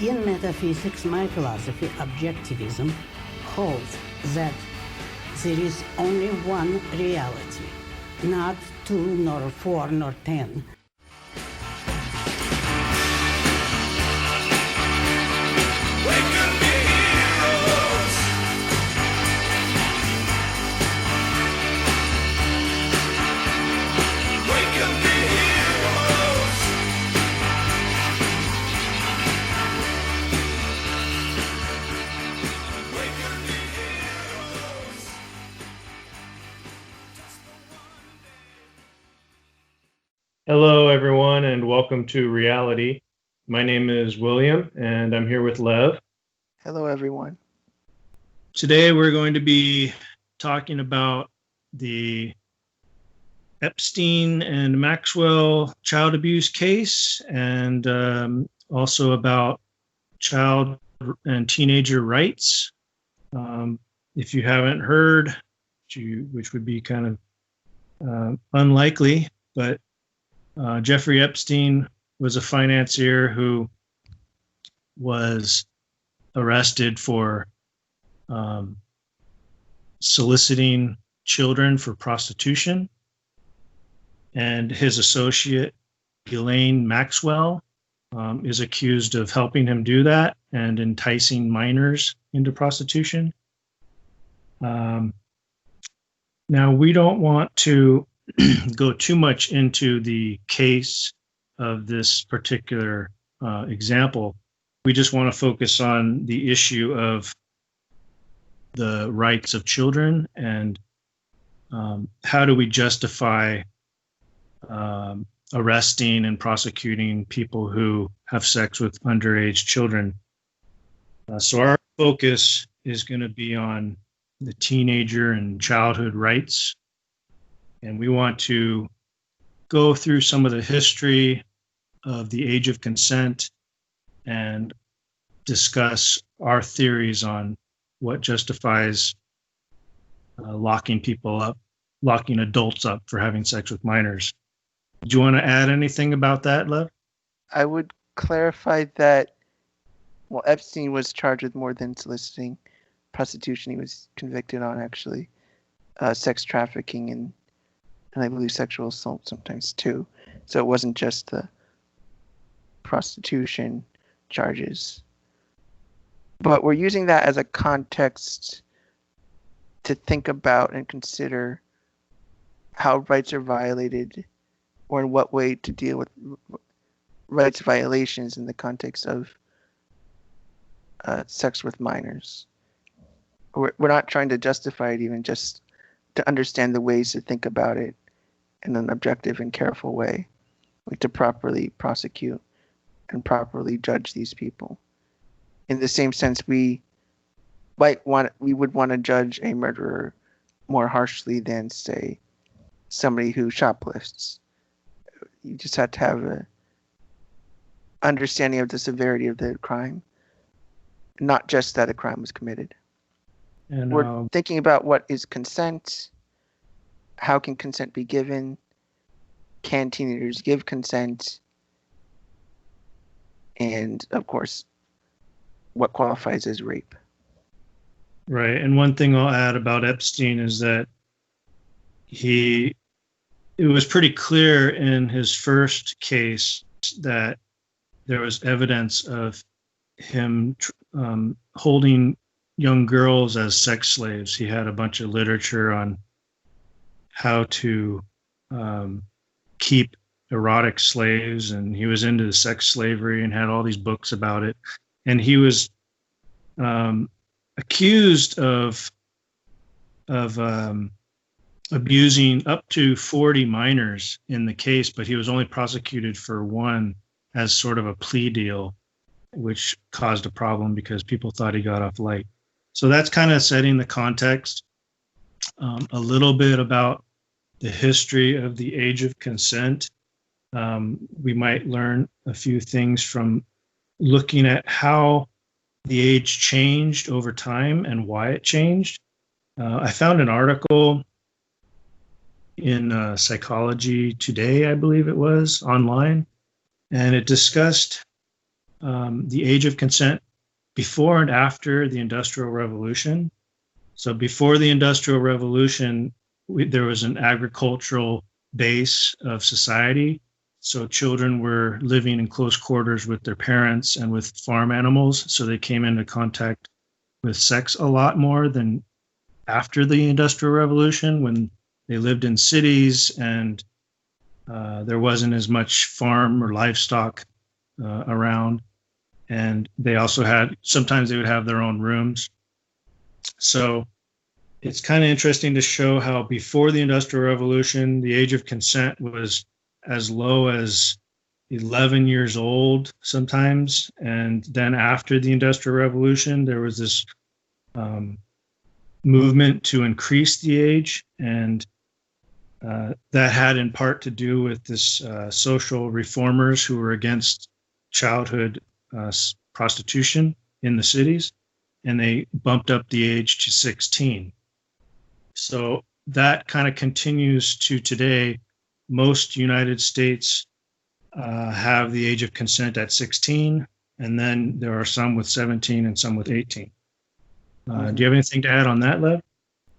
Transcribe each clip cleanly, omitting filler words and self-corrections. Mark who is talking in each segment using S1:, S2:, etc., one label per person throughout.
S1: In metaphysics, my philosophy, objectivism, holds that there is only one reality, not two, nor four, nor 10.
S2: Hello, everyone, and welcome to Reality. My name is William, and I'm here with Lev.
S3: Hello, everyone.
S2: Today, we're going to be talking about the Epstein and Maxwell child abuse case, and also about child and teenager rights. If you haven't heard, which would be kind of unlikely, but Jeffrey Epstein was a financier who was arrested for soliciting children for prostitution. And his associate, Elaine Maxwell, is accused of helping him do that and enticing minors into prostitution. Now, we don't want to go too much into the case of this particular example. We just want to focus on the issue of the rights of children and how do we justify arresting and prosecuting people who have sex with underage children. So our focus is going to be on the teenager and childhood rights. And we want to go through some of the history of the age of consent and discuss our theories on what justifies locking adults up for having sex with minors. Do you want to add anything about that, Lev?
S3: I would clarify that, Epstein was charged with more than soliciting prostitution. He was convicted on actually sex trafficking and I believe sexual assault sometimes too. So it wasn't just the prostitution charges. But we're using that as a context to think about and consider how rights are violated or in what way to deal with rights violations in the context of sex with minors. We're not trying to justify it, even just to understand the ways to think about it in an objective and careful way, like to properly prosecute and properly judge these people. In the same sense, we would want to judge a murderer more harshly than, say, somebody who shoplifts. You just have to have an understanding of the severity of the crime, not just that a crime was committed. And we're thinking about what is consent. How can consent be given? Can teenagers give consent? And, of course, what qualifies as rape.
S2: Right. And one thing I'll add about Epstein is that it was pretty clear in his first case that there was evidence of him holding young girls as sex slaves. He had a bunch of literature on how to keep erotic slaves, and he was into the sex slavery and had all these books about it. And he was accused of abusing up to 40 minors in the case, but he was only prosecuted for one as sort of a plea deal, which caused a problem because people thought he got off light. So that's kind of setting the context. A little bit about the history of the age of consent. We might learn a few things from looking at how the age changed over time and why it changed. I found an article in Psychology Today, I believe it was, online, and it discussed the age of consent before and after the Industrial Revolution. So before the Industrial Revolution, there was an agricultural base of society. So children were living in close quarters with their parents and with farm animals. So they came into contact with sex a lot more than after the Industrial Revolution, when they lived in cities and there wasn't as much farm or livestock around. And they also sometimes they would have their own rooms. So it's kind of interesting to show how before the Industrial Revolution, the age of consent was as low as 11 years old sometimes. And then after the Industrial Revolution, there was this movement to increase the age. And that had in part to do with this social reformers who were against childhood prostitution in the cities, and they bumped up the age to 16. So that kind of continues to today. Most United States have the age of consent at 16, and then there are some with 17 and some with 18. Do you have anything to add on that, Lev?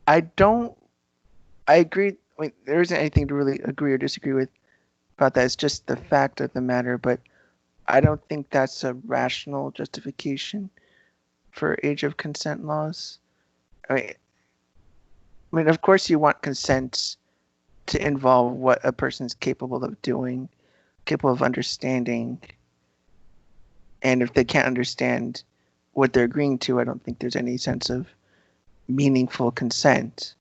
S3: I agree. I mean, there isn't anything to really agree or disagree with about that. It's just the fact of the matter, but I don't think that's a rational justification for age of consent laws. I mean, of course you want consent to involve what a person's capable of doing, capable of understanding. And if they can't understand what they're agreeing to, I don't think there's any sense of meaningful consent.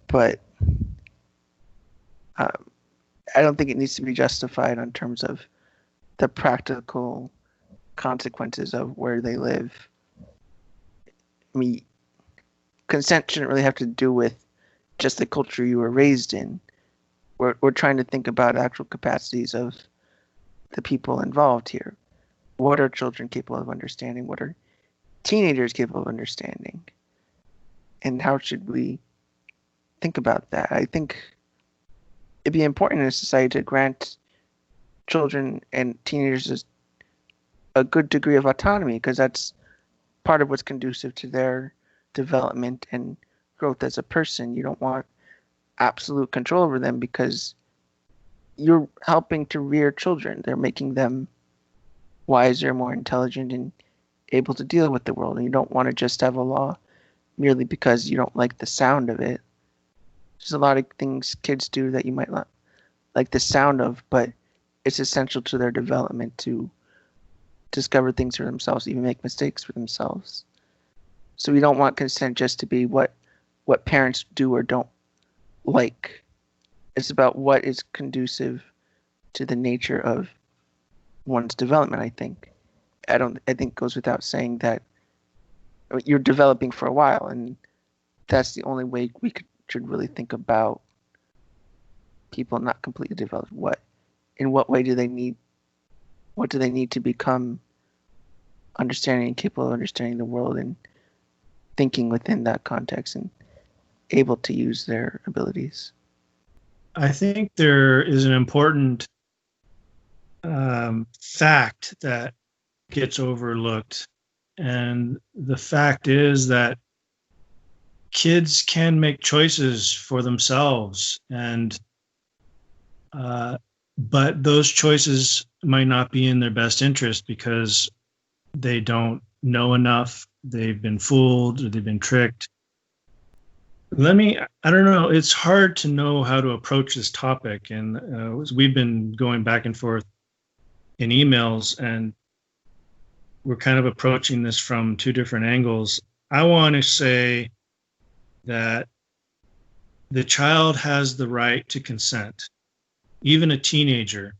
S3: But I don't think it needs to be justified on terms of the practical consequences of where they live. I mean, consent shouldn't really have to do with just the culture you were raised in. We're trying to think about actual capacities of the people involved here. What are children capable of understanding? What are teenagers capable of understanding? And how should we think about that? I think it'd be important in a society to grant children and teenagers a good degree of autonomy, because that's part of what's conducive to their development and growth as a person. You don't want absolute control over them, because you're helping to rear children. They're making them wiser, more intelligent, and able to deal with the world. And you don't want to just have a law merely because you don't like the sound of it. There's a lot of things kids do that you might not like the sound of, but it's essential to their development to discover things for themselves, even make mistakes for themselves. So we don't want consent just to be what parents do or don't like. It's about what is conducive to the nature of one's development, I think. I think it goes without saying that you're developing for a while, and that's the only way we should really think about people not completely developed. In what way do they need to become understanding and capable of understanding the world and thinking within that context and able to use their abilities?
S2: I think there is an important fact that gets overlooked. And the fact is that kids can make choices for themselves, and but those choices might not be in their best interest because they don't know enough, they've been fooled, or they've been tricked. I don't know, it's hard to know how to approach this topic. And we've been going back and forth in emails, and we're kind of approaching this from two different angles. I want to say that the child has the right to consent, even a teenager.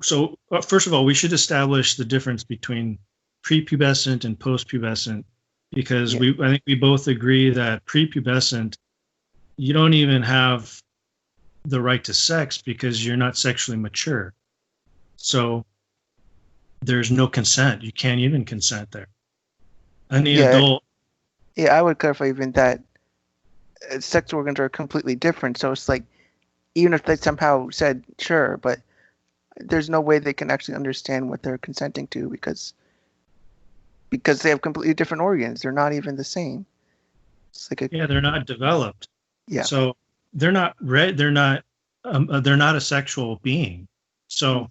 S2: So first of all, we should establish the difference between prepubescent and postpubescent, because I think we both agree that prepubescent, you don't even have the right to sex because you're not sexually mature. So there's no consent. You can't even consent there. Any adult.
S3: Yeah, I would clarify even that sex organs are completely different. So it's like, even if they somehow said sure, but there's no way they can actually understand what they're consenting to because they have completely different organs. They're not even the same. It's like
S2: Yeah, they're not developed.
S3: Yeah.
S2: So they're not they're not a sexual being. So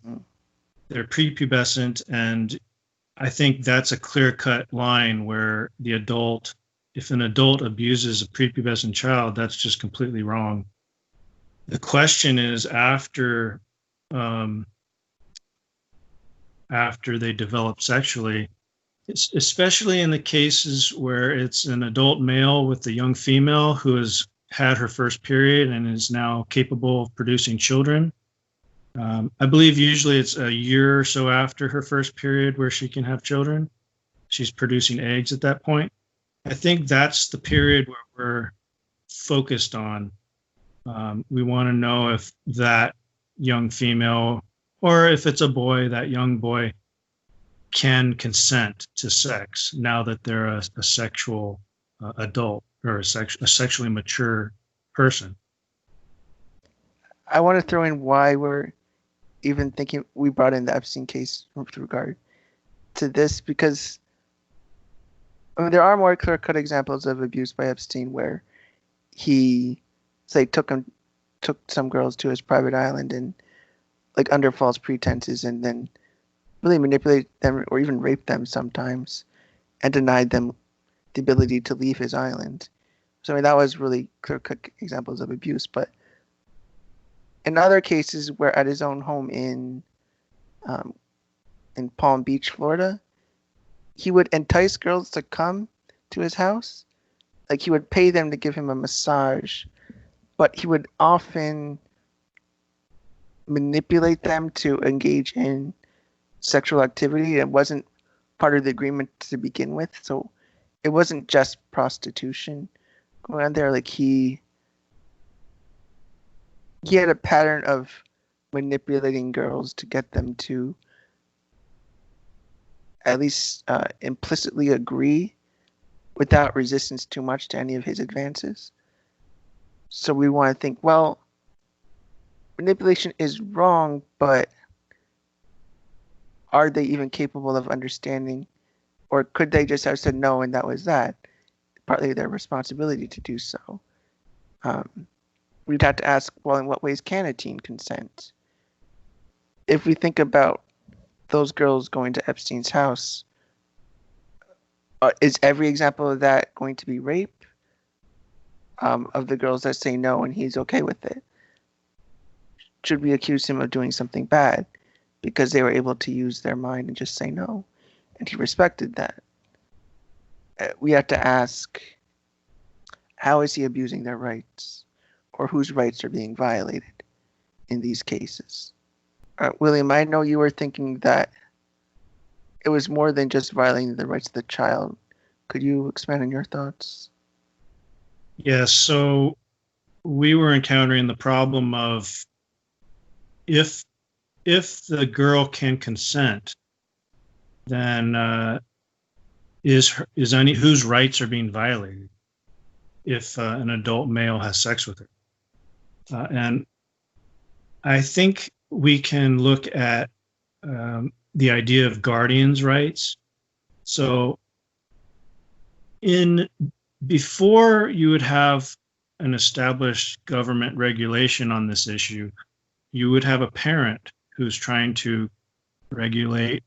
S2: they're prepubescent, and I think that's a clear-cut line where if an adult abuses a prepubescent child, that's just completely wrong. The question is after they develop sexually, especially in the cases where it's an adult male with a young female who has had her first period and is now capable of producing children. I believe usually it's a year or so after her first period where she can have children. She's producing eggs at that point. I think that's the period where we're focused on. We want to know if that young female, or if it's a boy, that young boy can consent to sex now that they're a sexual adult or a sexually mature person.
S3: I want to throw in why we're even thinking we brought in the Epstein case with regard to this, because there are more clear-cut examples of abuse by Epstein where he, say, took some girls to his private island and like under false pretenses, and then really manipulate them or even rape them sometimes, and denied them the ability to leave his island. So I mean that was really clear-cut examples of abuse. But in other cases, where at his own home in Palm Beach, Florida, he would entice girls to come to his house. Like he would pay them to give him a massage, but he would often manipulate them to engage in sexual activity. It wasn't part of the agreement to begin with, so it wasn't just prostitution going on there. Like he had a pattern of manipulating girls to get them to at least implicitly agree without resistance too much to any of his advances. So we want to think, well, manipulation is wrong, but are they even capable of understanding? Or could they just have said no and that was that? Partly their responsibility to do so. We'd have to ask, well, in what ways can a teen consent? If we think about those girls going to Epstein's house, is every example of that going to be rape? Of the girls that say no and he's okay with it? Should we accuse him of doing something bad because they were able to use their mind and just say no, and he respected that? We have to ask, how is he abusing their rights, or whose rights are being violated in these cases? William, I know you were thinking that it was more than just violating the rights of the child. Could you expand on your thoughts?
S2: Yes, so we were encountering the problem of if the girl can consent, then whose rights are being violated if an adult male has sex with her? And I think we can look at the idea of guardians' rights. So before you would have an established government regulation on this issue, you would have a parent who's trying to regulate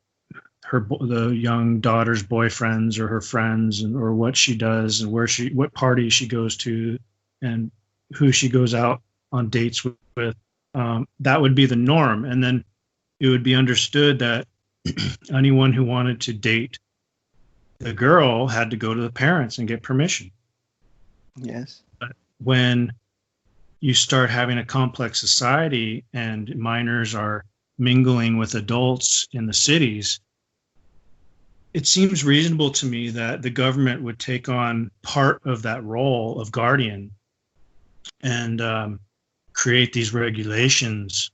S2: the young daughter's boyfriends or her friends, or what she does and what parties she goes to and who she goes out on dates with. That would be the norm. And then it would be understood that anyone who wanted to date the girl had to go to the parents and get permission.
S3: Yes.
S2: But when you start having a complex society and minors are mingling with adults in the cities, it seems reasonable to me that the government would take on part of that role of guardian and create these regulations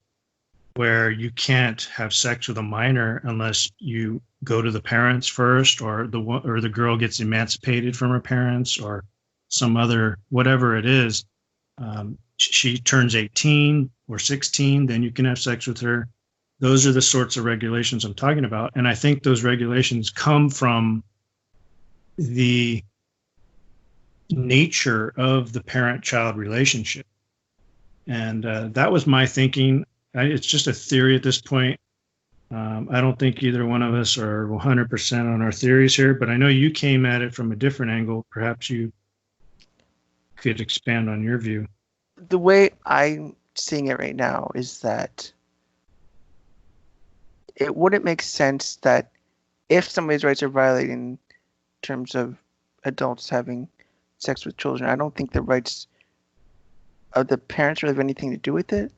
S2: where you can't have sex with a minor unless you go to the parents first, or the girl gets emancipated from her parents, or some other, whatever it is. She turns 18 or 16, then you can have sex with her. Those are the sorts of regulations I'm talking about. And I think those regulations come from the nature of the parent-child relationship. And that was my thinking. It's just a theory at this point. I don't think either one of us are 100% on our theories here, but I know you came at it from a different angle. Perhaps you could expand on your view.
S3: The way I'm seeing it right now is that it wouldn't make sense that if somebody's rights are violated in terms of adults having sex with children, I don't think the rights of the parents really have anything to do with it.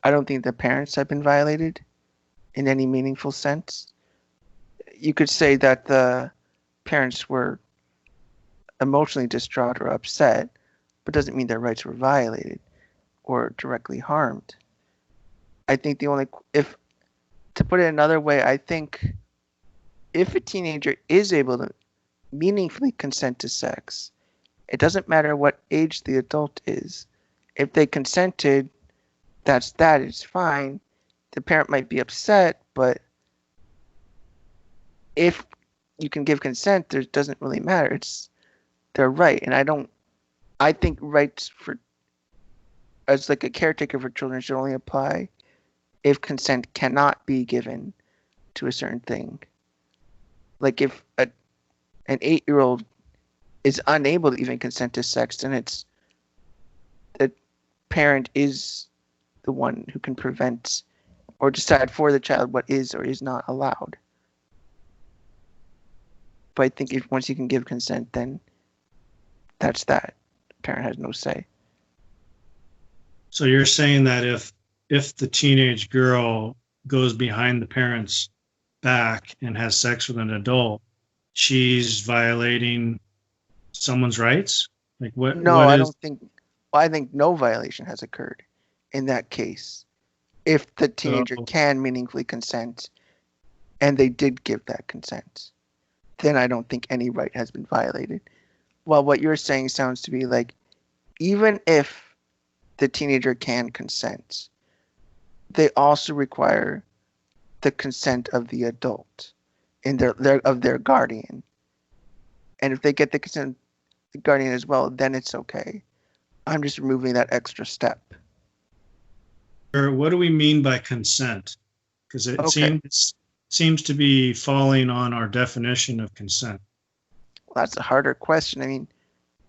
S3: I don't think the parents have been violated in any meaningful sense. You could say that the parents were emotionally distraught or upset, but doesn't mean their rights were violated or directly harmed. I think to put it another way, I think if a teenager is able to meaningfully consent to sex, it doesn't matter what age the adult is. If they consented, it's fine. The parent might be upset, but if you can give consent, it doesn't really matter. It's their right. And I think rights as like a caretaker for children should only apply if consent cannot be given to a certain thing. Like if an 8-year-old is unable to even consent to sex, then it's the parent is the one who can prevent or decide for the child what is or is not allowed. But I think once you can give consent, then that's that. The parent has no say.
S2: So you're saying that if the teenage girl goes behind the parent's back and has sex with an adult, she's violating someone's rights? Like what?
S3: No,
S2: what
S3: I
S2: is...
S3: don't think. Well, I think no violation has occurred in that case. If the teenager can meaningfully consent, and they did give that consent, then I don't think any right has been violated. Well, what you're saying sounds to be like, even if the teenager can consent, they also require the consent of the adult and of their guardian. And if they get the consent of the guardian as well, then it's okay. I'm just removing that extra step.
S2: Or what do we mean by consent? Because it seems to be falling on our definition of consent.
S3: Well, that's a harder question. I mean,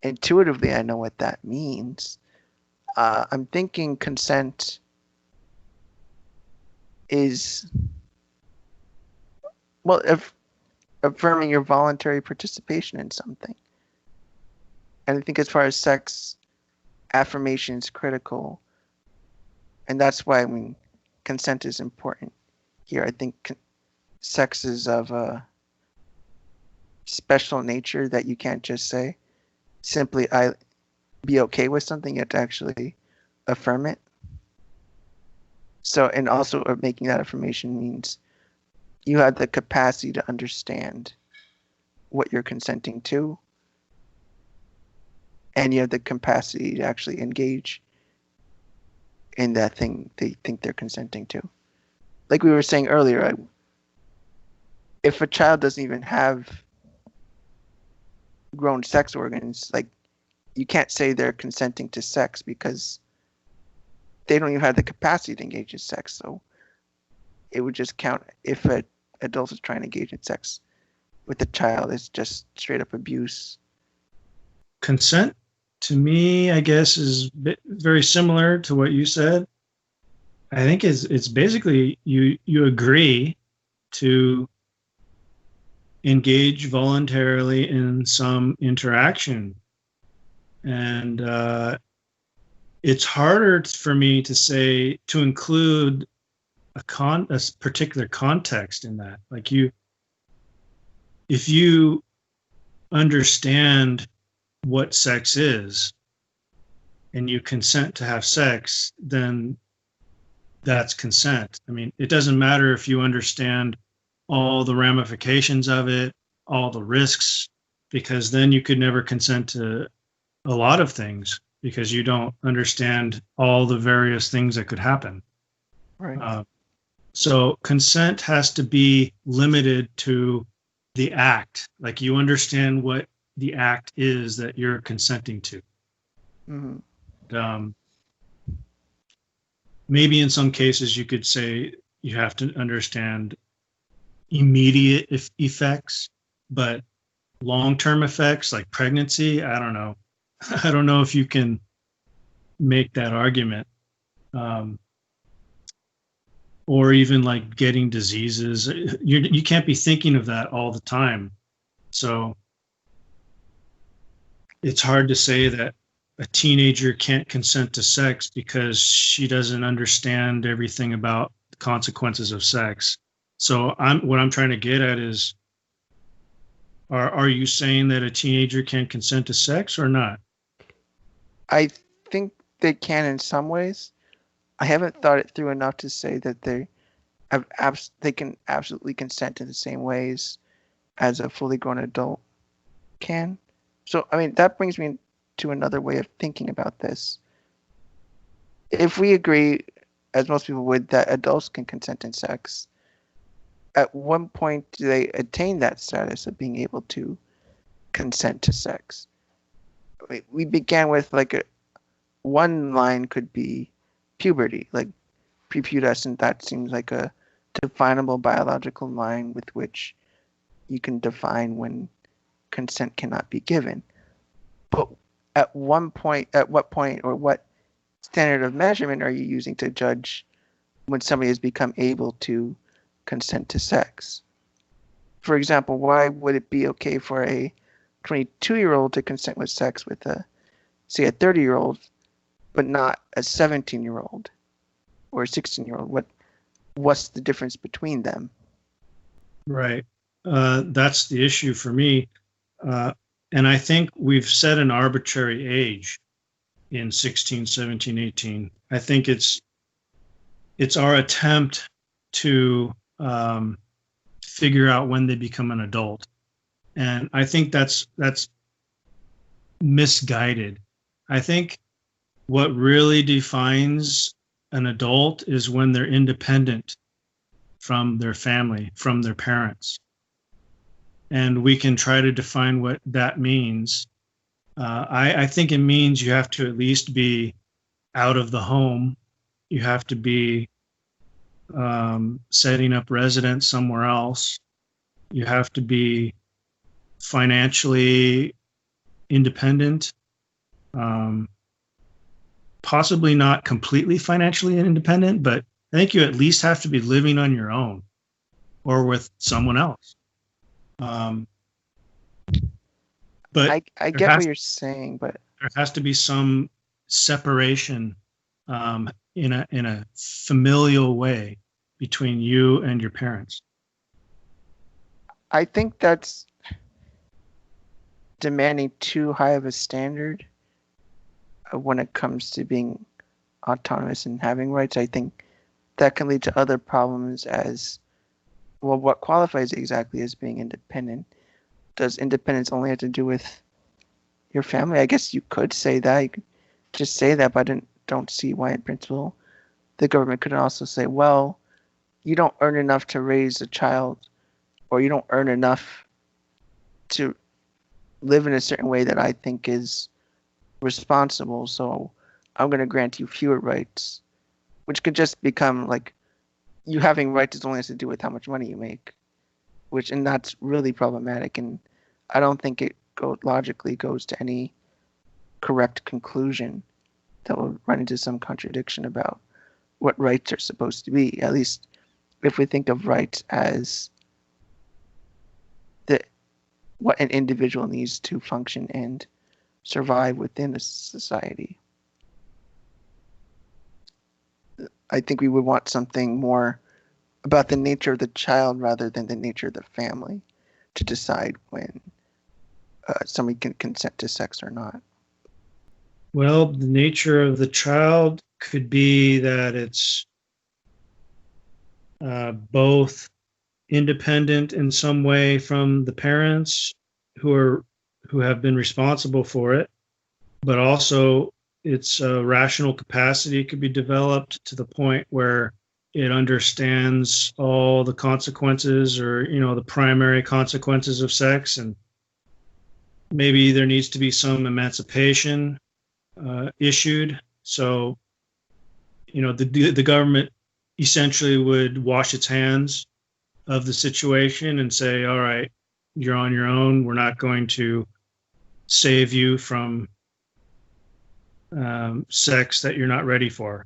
S3: intuitively, I know what that means. I'm thinking consent is, well, affirming your voluntary participation in something. And I think as far as sex, affirmation is critical. And that's why, consent is important here. I think sex is of a special nature that you can't just say simply I be okay with something. You have to actually affirm it. So, and also making that affirmation means you have the capacity to understand what you're consenting to, and you have the capacity to actually engage in that thing they think they're consenting to. Like we were saying earlier, if a child doesn't even have grown sex organs, like you can't say they're consenting to sex because they don't even have the capacity to engage in sex. So it would just count if an adult is trying to engage in sex with a child. It's just straight up abuse.
S2: Consent, to me, I guess, is very similar to what you said. I think it's basically you agree to engage voluntarily in some interaction. And it's harder for me to say, to include a particular context in that. Like if you understand what sex is and you consent to have sex, then that's consent. I mean, it doesn't matter if you understand all the ramifications of it, all the risks, because then you could never consent to a lot of things because you don't understand all the various things that could happen.
S3: Right.
S2: So consent has to be limited to the act. Like you understand what the act is that you're consenting to.
S3: Mm-hmm.
S2: Maybe in some cases you could say you have to understand immediate effects, but long-term effects like pregnancy, I don't know. I don't know if you can make that argument. Or even like getting diseases. You can't be thinking of that all the time. So it's hard to say that a teenager can't consent to sex because she doesn't understand everything about the consequences of sex. So what I'm trying to get at is, are you saying that a teenager can consent to sex or not?
S3: I think they can in some ways. I haven't thought it through enough to say that they can absolutely consent in the same ways as a fully grown adult can. So, I mean, that brings me to another way of thinking about this. If we agree, as most people would, that adults can consent in sex, at what point do they attain that status of being able to consent to sex? We began with one line could be puberty, like prepubescent. That seems like a definable biological line with which you can define when consent cannot be given. But at what point, or what standard of measurement are you using to judge when somebody has become able to consent to sex? For example, why would it be okay for a 22-year-old to consent with sex with a 30-year-old, but not a 17-year-old or a 16-year-old? What's the difference between them?
S2: Right. That's the issue for me. And I think we've set an arbitrary age in 16, 17, 18. I think it's our attempt to figure out when they become an adult. And I think that's misguided. I think what really defines an adult is when they're independent from their family, from their parents. And we can try to define what that means. I think it means you have to at least be out of the home. You have to be setting up residence somewhere else. You have to be financially independent. Possibly not completely financially independent, but I think you at least have to be living on your own or with someone else. But
S3: I get what you're saying, but
S2: there has to be some separation in a familial way between you and your parents.
S3: I think that's demanding too high of a standard when it comes to being autonomous and having rights. I think that can lead to other problems as well. What qualifies exactly as being independent? Does independence only have to do with your family? I guess you could say that. You could just say that, but I don't see why in principle the government could also say, well, you don't earn enough to raise a child, or you don't earn enough to live in a certain way that I think is responsible, so I'm going to grant you fewer rights, which could just become like you having rights only has to do with how much money you make, and that's really problematic, and I don't think it logically goes to any correct conclusion that will run into some contradiction about what rights are supposed to be, at least if we think of rights as what an individual needs to function and survive within a society. I think we would want something more about the nature of the child rather than the nature of the family to decide when somebody can consent to sex or not.
S2: Well, the nature of the child could be that it's both independent in some way from the parents who have been responsible for it, but also its rational capacity could be developed to the point where it understands all the consequences, or, the primary consequences of sex, and maybe there needs to be some emancipation issued. So, the government essentially would wash its hands of the situation and say, all right, you're on your own. We're not going to save you from sex that you're not ready for.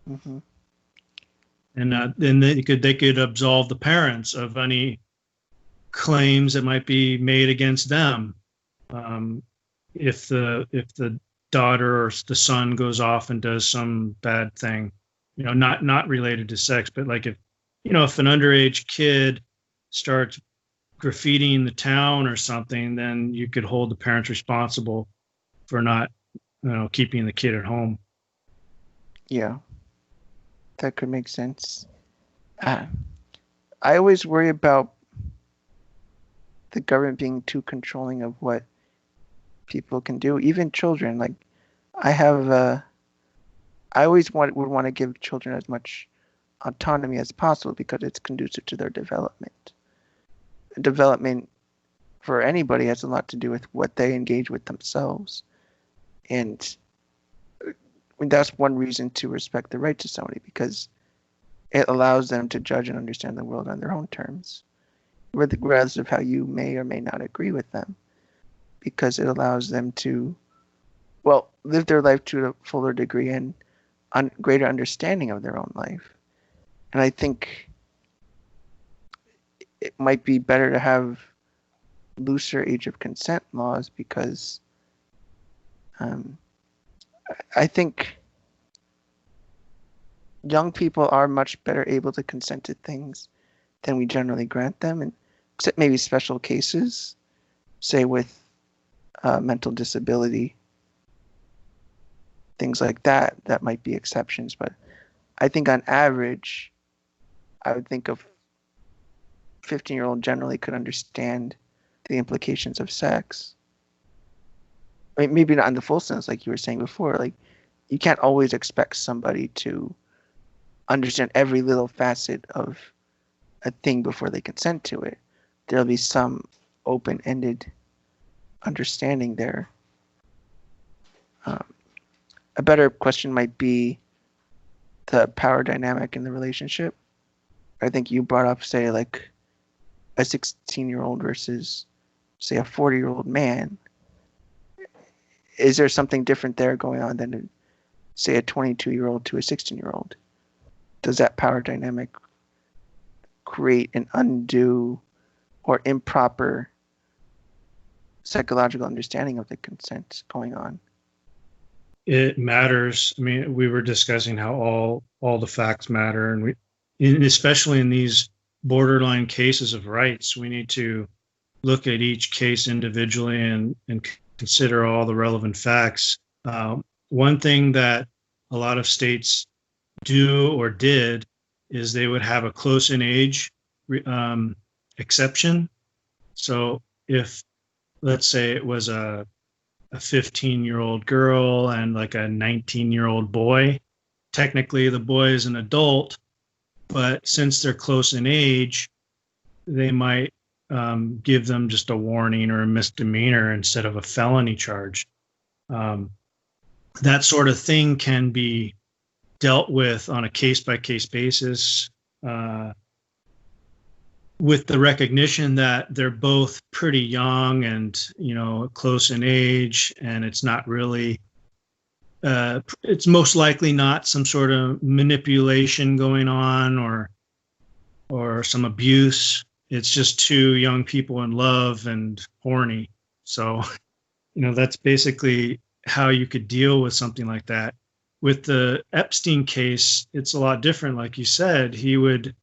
S3: Mm-hmm.
S2: And then they could absolve the parents of any claims that might be made against them, if the daughter or the son goes off and does some bad thing, not related to sex, but like if an underage kid starts graffitiing the town or something, then you could hold the parents responsible for not, keeping the kid at home.
S3: Yeah, that could make sense. I always worry about the government being too controlling of what people can do, even children. Like, I always would want to give children as much autonomy as possible because it's conducive to their development. Development for anybody has a lot to do with what they engage with themselves. And that's one reason to respect the right to somebody, because it allows them to judge and understand the world on their own terms, regardless of how you may or may not agree with them, because it allows them to, live their life to a fuller degree and greater understanding of their own life. And I think it might be better to have looser age of consent laws, because I think young people are much better able to consent to things than we generally grant them, and except maybe special cases, say with mental disability, things like that might be exceptions. But I think on average, I would think of 15-year-old generally could understand the implications of sex. I mean, maybe not in the full sense, like you were saying before. Like, you can't always expect somebody to understand every little facet of a thing before they consent to it. There'll be some open-ended understanding there. A better question might be the power dynamic in the relationship. I think you brought up, say, like a 16-year-old versus, say, a 40-year-old man. Is there something different there going on than, say, a 22-year-old to a 16-year-old? Does that power dynamic create an undue or improper psychological understanding of the consent going on?
S2: It matters. I mean, we were discussing how all the facts matter, and especially in these borderline cases of rights, we need to look at each case individually and consider all the relevant facts. One thing that a lot of states do or did is they would have a close in age exception. So if, let's say, it was a 15-year-old girl and like a 19-year-old boy, technically the boy is an adult, but since they're close in age, they might give them just a warning or a misdemeanor instead of a felony charge. That sort of thing can be dealt with on a case-by-case basis, with the recognition that they're both pretty young and, close in age, and it's not really, it's most likely not some sort of manipulation going on or some abuse. It's just two young people in love and horny. So, that's basically how you could deal with something like that. With the Epstein case, it's a lot different. Like you said, he would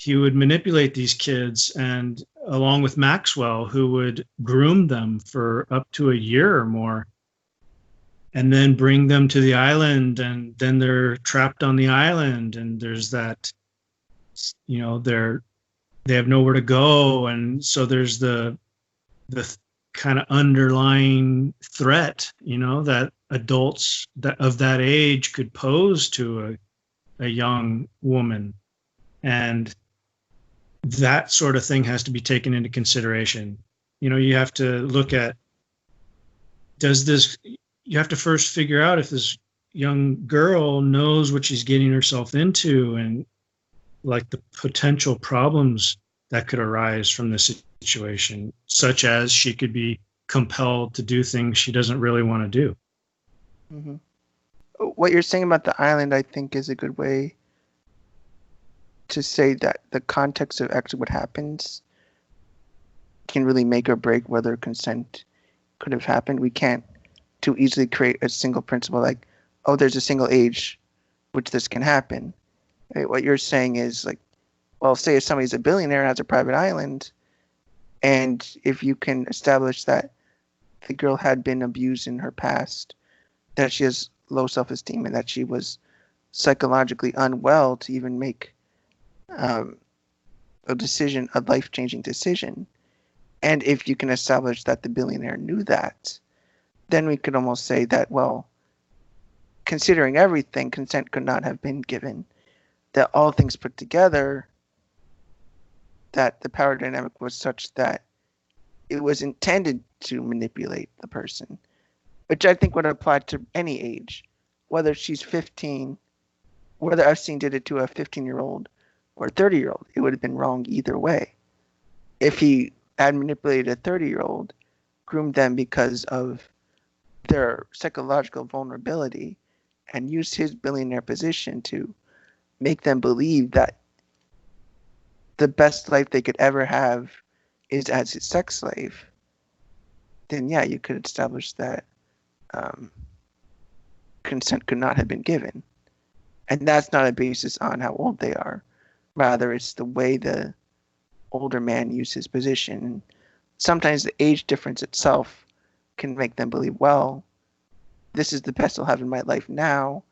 S2: manipulate these kids, and along with Maxwell, who would groom them for up to a year or more, and then bring them to the island, and then they're trapped on the island, and there's that, they have nowhere to go, and so there's the kind of underlying threat, that adults of that age could pose to a young woman. And that sort of thing has to be taken into consideration. You have to look at, you have to first figure out if this young girl knows what she's getting herself into, and like the potential problems that could arise from this situation, such as she could be compelled to do things she doesn't really want to do.
S3: Mm-hmm. What you're saying about the island, I think, is a good way to say that the context of actually what happens can really make or break whether consent could have happened. We can't too easily create a single principle like, oh, there's a single age which this can happen. Right? What you're saying is like, well, say if somebody's a billionaire and has a private island, and if you can establish that the girl had been abused in her past, that she has low self-esteem, and that she was psychologically unwell to even make a decision, a life-changing decision. And if you can establish that the billionaire knew that, then we could almost say that, well, considering everything, consent could not have been given. That all things put together, that the power dynamic was such that it was intended to manipulate the person, which I think would apply to any age, whether she's 15, whether Epstein did it to a 15-year-old or a 30-year-old, it would have been wrong either way. If he had manipulated a 30-year-old, groomed them because of their psychological vulnerability, and used his billionaire position to make them believe that the best life they could ever have is as his sex slave, then yeah, you could establish that consent could not have been given. And that's not a basis on how old they are. Rather, it's the way the older man used his position. And sometimes the age difference itself can make them believe, well, this is the best I'll have in my life now,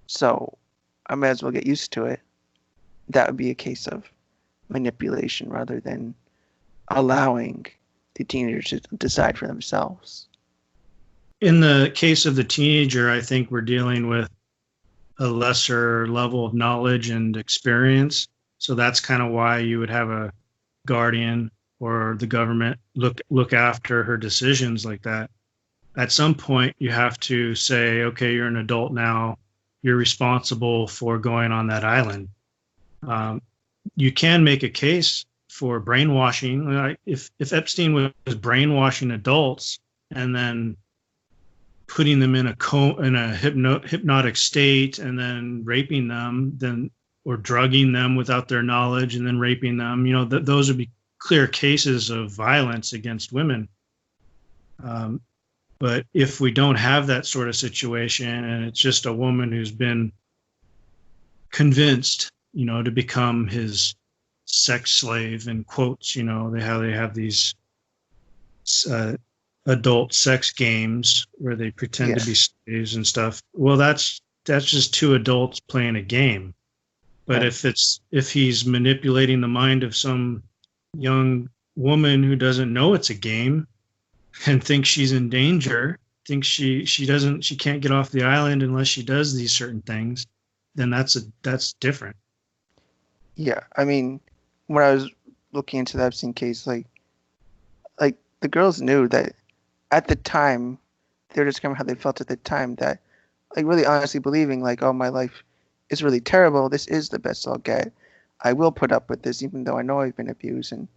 S3: so I might as well get used to it. That would be a case of manipulation rather than allowing the teenagers to decide for themselves.
S2: In the case of the teenager, I think we're dealing with a lesser level of knowledge and experience. So that's kind of why you would have a guardian or the government look after her decisions like that. At some point, you have to say, okay, you're an adult now. You're responsible for going on that island. You can make a case for brainwashing. Like if Epstein was brainwashing adults and then putting them in a hypnotic state and then raping them, or drugging them without their knowledge and then raping them, those would be clear cases of violence against women. But if we don't have that sort of situation and it's just a woman who's been convinced, to become his sex slave, in quotes, they have these adult sex games where they pretend to be slaves and stuff. Well, that's just two adults playing a game. But right. if he's manipulating the mind of some young woman who doesn't know it's a game and thinks she's in danger, thinks she can't get off the island unless she does these certain things, then that's different.
S3: Yeah, I mean, when I was looking into the Epstein case, like the girls knew that at the time, they were describing how they felt at the time, that like really honestly believing like, oh, my life is really terrible. This is the best I'll get. I will put up with this, even though I know I've been abused, and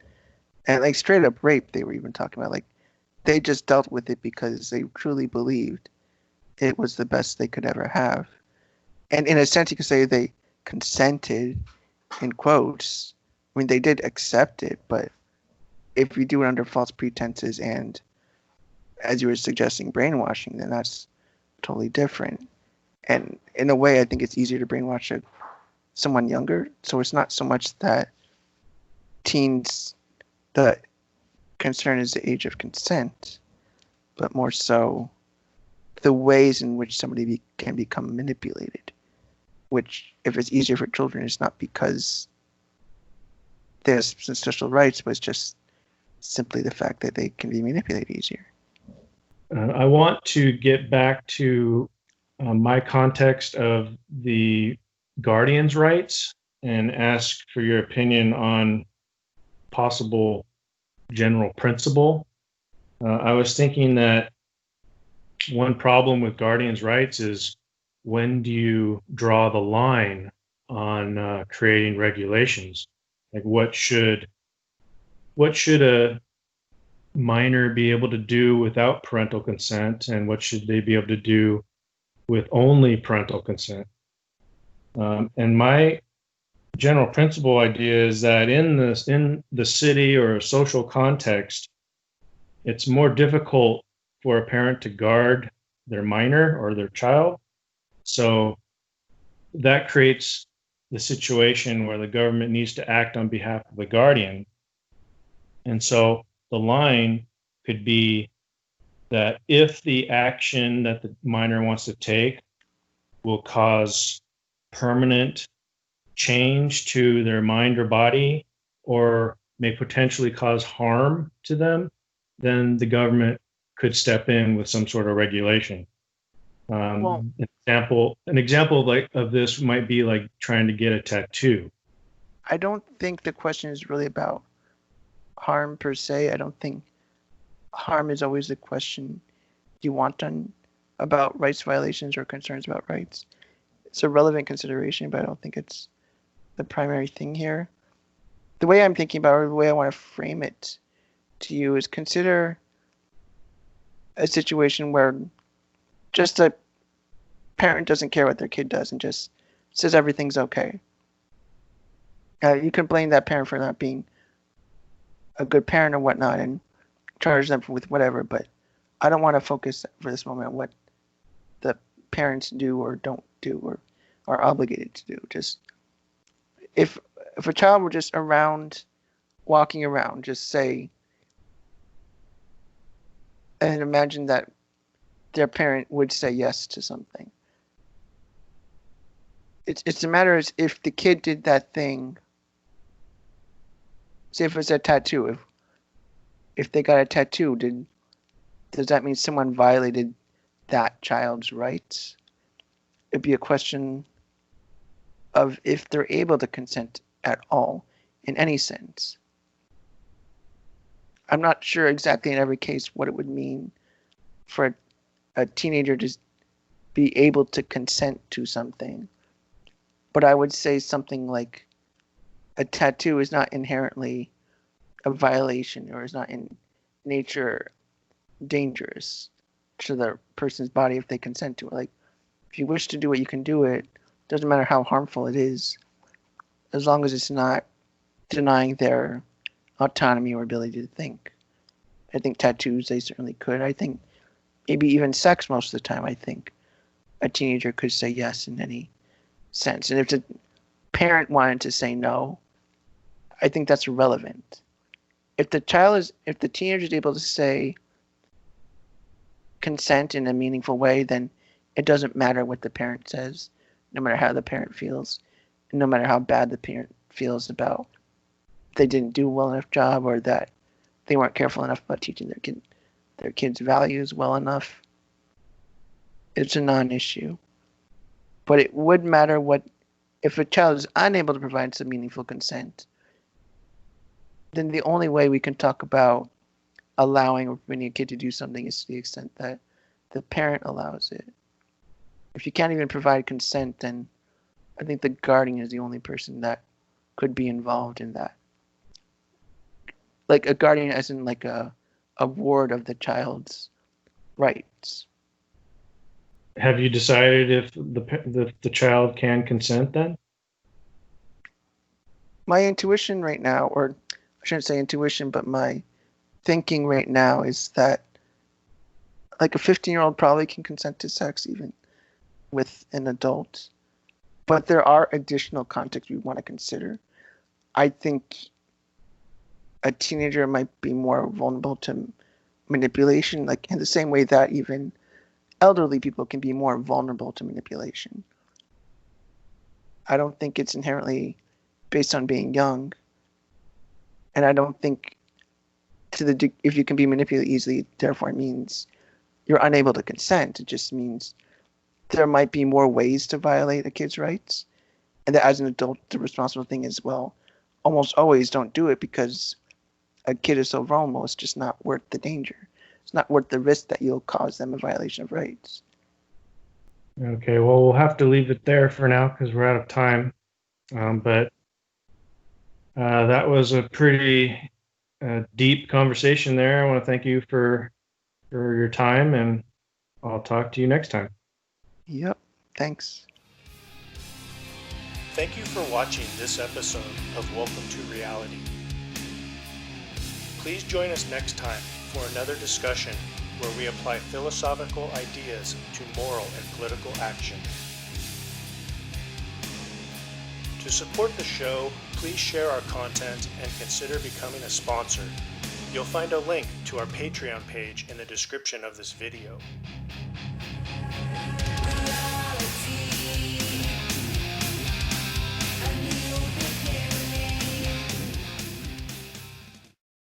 S3: like straight up rape. They were even talking about, like, they just dealt with it because they truly believed it was the best they could ever have. And in a sense, you could say they consented, in quotes. I mean, they did accept it, but if you do it under false pretenses and, as you were suggesting, brainwashing, then that's totally different. And in a way, I think it's easier to brainwash someone younger. So it's not so much that teens, the concern is the age of consent, but more so the ways in which somebody can become manipulated, which, if it's easier for children, it's not because there's some special rights, but it's just simply the fact that they can be manipulated easier.
S2: I want to get back to my context of the guardians' rights and ask for your opinion on possible general principle. I was thinking that one problem with guardians' rights is, when do you draw the line on creating regulations? Like, what should a minor be able to do without parental consent, and what should they be able to do with only parental consent? And my general principle idea is that in the city or a social context, it's more difficult for a parent to guard their minor or their child. So that creates the situation where the government needs to act on behalf of the guardian. And so the line could be that if the action that the minor wants to take will cause permanent change to their mind or body, or may potentially cause harm to them, then the government could step in with some sort of regulation.
S3: Well,
S2: An example of this might be like trying to get a tattoo.
S3: I don't think the question is really about harm per se. I don't think harm is always the question you want done about rights violations or concerns about rights. It's a relevant consideration, but I don't think it's the primary thing here. The way I'm thinking about it, or the way I want to frame it to you, is consider a situation where just a parent doesn't care what their kid does and just says everything's okay. You can blame that parent for not being a good parent or whatnot and charge them with whatever, but I don't want to focus for this moment on what the parents do or don't do or are obligated to do. Just if a child were just around, walking around, just say, and imagine that their parent would say yes to something. It's a matter of if the kid did that thing. Say if it's a tattoo. If they got a tattoo, does that mean someone violated that child's rights? It'd be a question of if they're able to consent at all in any sense. I'm not sure exactly in every case what it would mean for a teenager to be able to consent to something. But I would say something like a tattoo is not inherently a violation or is not in nature dangerous to the person's body if they consent to it. Like, if you wish to do it, you can do it. Doesn't matter how harmful it is, as long as it's not denying their autonomy or ability to think. I think tattoos, they certainly could. I think maybe even sex most of the time, I think a teenager could say yes in any sense. And if the parent wanted to say no, I think that's irrelevant. If the teenager is able to say consent in a meaningful way, then it doesn't matter what the parent says, no matter how the parent feels, and no matter how bad the parent feels about they didn't do a well enough job or that they weren't careful enough about teaching their kids values well enough. It's a non-issue. But it would matter if a child is unable to provide some meaningful consent, then the only way we can talk about allowing or permitting a kid to do something is to the extent that the parent allows it. If you can't even provide consent, then I think the guardian is the only person that could be involved in that. Like a guardian as in like a ward of the child's rights.
S2: Have you decided if the child can consent then?
S3: My intuition right now, or I shouldn't say intuition, but my thinking right now is that like a 15-year-old probably can consent to sex even with an adult. But there are additional contexts we want to consider. I think a teenager might be more vulnerable to manipulation, like in the same way that even elderly people can be more vulnerable to manipulation. I don't think it's inherently based on being young. And I don't think if you can be manipulated easily, therefore it means you're unable to consent. It just means there might be more ways to violate a kid's rights. And that as an adult, the responsible thing is, well, almost always don't do it because a kid is so vulnerable. It's just not worth the danger. It's not worth the risk that you'll cause them a violation of rights.
S2: Okay, well, we'll have to leave it there for now because we're out of time. But that was a pretty deep conversation there. I want to thank you for your time, and I'll talk to you next time.
S3: Yep. Thanks.
S2: Thank you for watching this episode of Welcome to Reality. Please join us next time for another discussion where we apply philosophical ideas to moral and political action. To support the show, please share our content and consider becoming a sponsor. You'll find a link to our Patreon page in the description of this video.